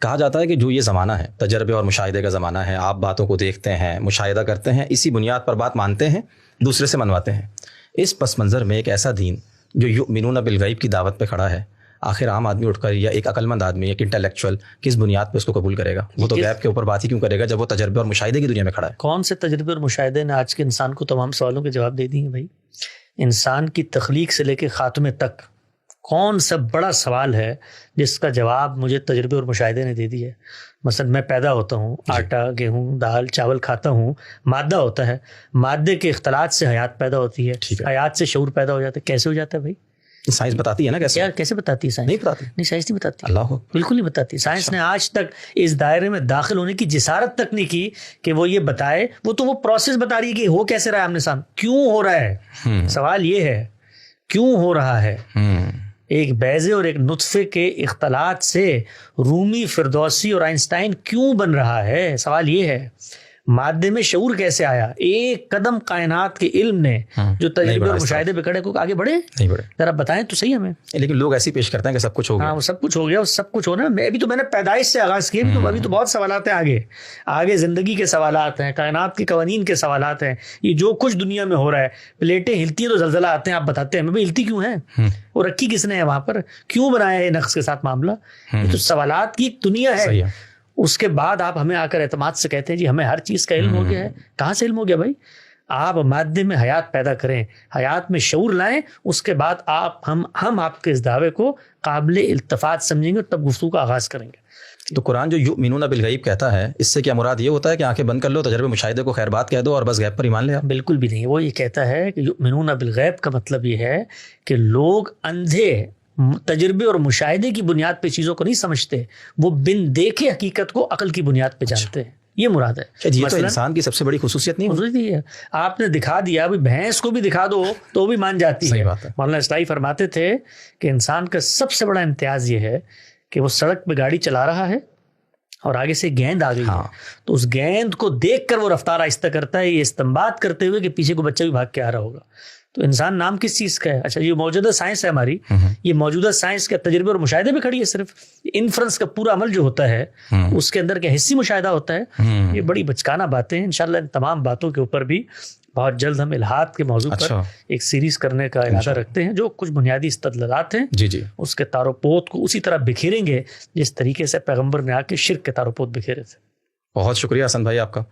کہا جاتا ہے کہ جو یہ زمانہ ہے تجربے اور مشاہدے کا زمانہ ہے، آپ باتوں کو دیکھتے ہیں، مشاہدہ کرتے ہیں، اسی بنیاد پر بات مانتے ہیں، دوسرے سے منواتے ہیں۔ اس پس منظر میں ایک ایسا دین جو یؤمنون بالغیب کی دعوت پہ کھڑا ہے، آخر عام آدمی اٹھ کر یا ایک عقل مند آدمی، ایک انٹلیکچوئل کس بنیاد پہ اس کو قبول کرے گا؟ وہ تو غیب کے اوپر بات ہی کیوں کرے گا جب وہ تجربے اور مشاہدے کی دنیا میں کھڑا ہے؟ کون سے تجربے اور مشاہدے نے آج کے انسان کو تمام سوالوں کے جواب دے دیے بھائی؟ انسان کی تخلیق سے لے کے خاتمے تک کون سا بڑا سوال ہے جس کا جواب مجھے تجربے اور مشاہدے نے دے دی ہے؟ مثلا میں پیدا ہوتا ہوں، آٹا، گیہوں، دال، چاول کھاتا ہوں، مادہ ہوتا ہے، مادے کے اختلاط سے حیات پیدا ہوتی ہے، حیات سے شعور پیدا ہو جاتا ہے۔ کیسے ہو جاتا ہے بھائی؟ سائنس بتاتی ہے نا کیسے؟ یار کیسے بتاتی ہے سائنس؟ نہیں بتاتی، نہیں سائنس نہیں بتاتی، اللہ بالکل نہیں بتاتی۔ سائنس نے آج تک اس دائرے میں داخل ہونے کی جسارت تک نہیں کی کہ وہ یہ بتائے، وہ تو وہ پروسیس بتا رہی ہے کہ ہو کیسے رہا ہے آمنے سامنے، کیوں ہو رہا ہے۔ سوال یہ ہے کیوں ہو رہا ہے؟ ایک بیضے اور ایک نطفے کے اختلاط سے رومی، فردوسی اور آئنسٹائن کیوں بن رہا ہے؟ سوال یہ ہے۔ مادے میں شعور کیسے آیا؟ ایک قدم کائنات کے علم نے جو تجربے اور مشاہدے پہ کھڑے کو آگے بڑھے نہیں بڑھے، ذرا بتائیں تو صحیح ہمیں۔ لیکن لوگ ایسے پیش کرتے ہیں کہ سب کچھ ہو گیا۔ ہاں وہ سب کچھ ہو گیا، وہ سب کچھ ہونا۔ میں نے پیدائش سے آغاز کیا، ابھی تو بہت سوالات ہیں آگے زندگی کے سوالات ہیں، کائنات کے قوانین کے سوالات ہیں۔ یہ جو کچھ دنیا میں ہو رہا ہے، پلیٹیں ہلتی ہیں تو زلزلہ آتے ہیں، آپ بتاتے ہیں ہمیں ہلتی کیوں ہیں؟ وہ رکھی کس نے ہے وہاں پر؟ کیوں بنایا ہے نقص کے ساتھ معاملہ؟ یہ تو سوالات کی ایک دنیا ہے۔ اس کے بعد آپ ہمیں آ کر اعتماد سے کہتے ہیں جی ہمیں ہر چیز کا علم ہو گیا ہے۔ کہاں سے علم ہو گیا بھائی؟ آپ مادے میں حیات پیدا کریں، حیات میں شعور لائیں، اس کے بعد ہم آپ کے اس دعوے کو قابل التفات سمجھیں گے، تب گفتگو کا آغاز کریں گے۔ تو قرآن جو یؤمنون بالغیب کہتا ہے، اس سے کیا مراد یہ ہوتا ہے کہ آنکھیں بند کر لو، تجربے مشاہدے کو خیر بات کہہ دو اور بس غیب پر ایمان لے آؤ؟ بالکل بھی نہیں۔ وہ یہ کہتا ہے کہ یؤمنون بالغیب کا مطلب یہ ہے کہ لوگ اندھے تجربے اور مشاہدے کی بنیاد پہ چیزوں کو نہیں سمجھتے، وہ بن دیکھے حقیقت کو عقل کی بنیاد پہ جانتے ہیں۔ یہ مراد ہے۔ یہ تو انسان کی سب سے بڑی خصوصیت نہیں ہے؟ آپ نے دکھا دیا، بھینس کو بھی دکھا دو تو وہ بھی مان جاتی ہے۔ مولانا اصلاحی فرماتے تھے کہ انسان کا سب سے بڑا امتیاز یہ ہے کہ وہ سڑک پہ گاڑی چلا رہا ہے اور آگے سے گیند آ گئی ہے، تو اس گیند کو دیکھ کر وہ رفتار آہستہ کرتا ہے، یہ استنباط کرتے ہوئے کہ پیچھے کو بچہ بھی بھاگ کے آ رہا ہوگا۔ تو انسان نام کس چیز کا ہے؟ اچھا یہ موجودہ سائنس ہے ہماری، یہ موجودہ سائنس کے تجربے اور مشاہدے پہ کھڑی ہے۔ صرف انفرنس کا پورا عمل جو ہوتا ہے اس کے اندر کیا حسی مشاہدہ ہوتا ہے؟ یہ بڑی بچکانہ باتیں ہیں۔ انشاءاللہ ان تمام باتوں کے اوپر بھی بہت جلد ہم الہاد کے موضوع پر ایک سیریز کرنے کا ارادہ رکھتے ہیں۔ جو کچھ بنیادی استدلالات ہیں اس کے تار و پود کو اسی طرح بکھیریں گے جس طریقے سے پیغمبر نے آ کے شرک کے تار و پود بکھیرے تھے۔ بہت شکریہ حسن بھائی آپ کا۔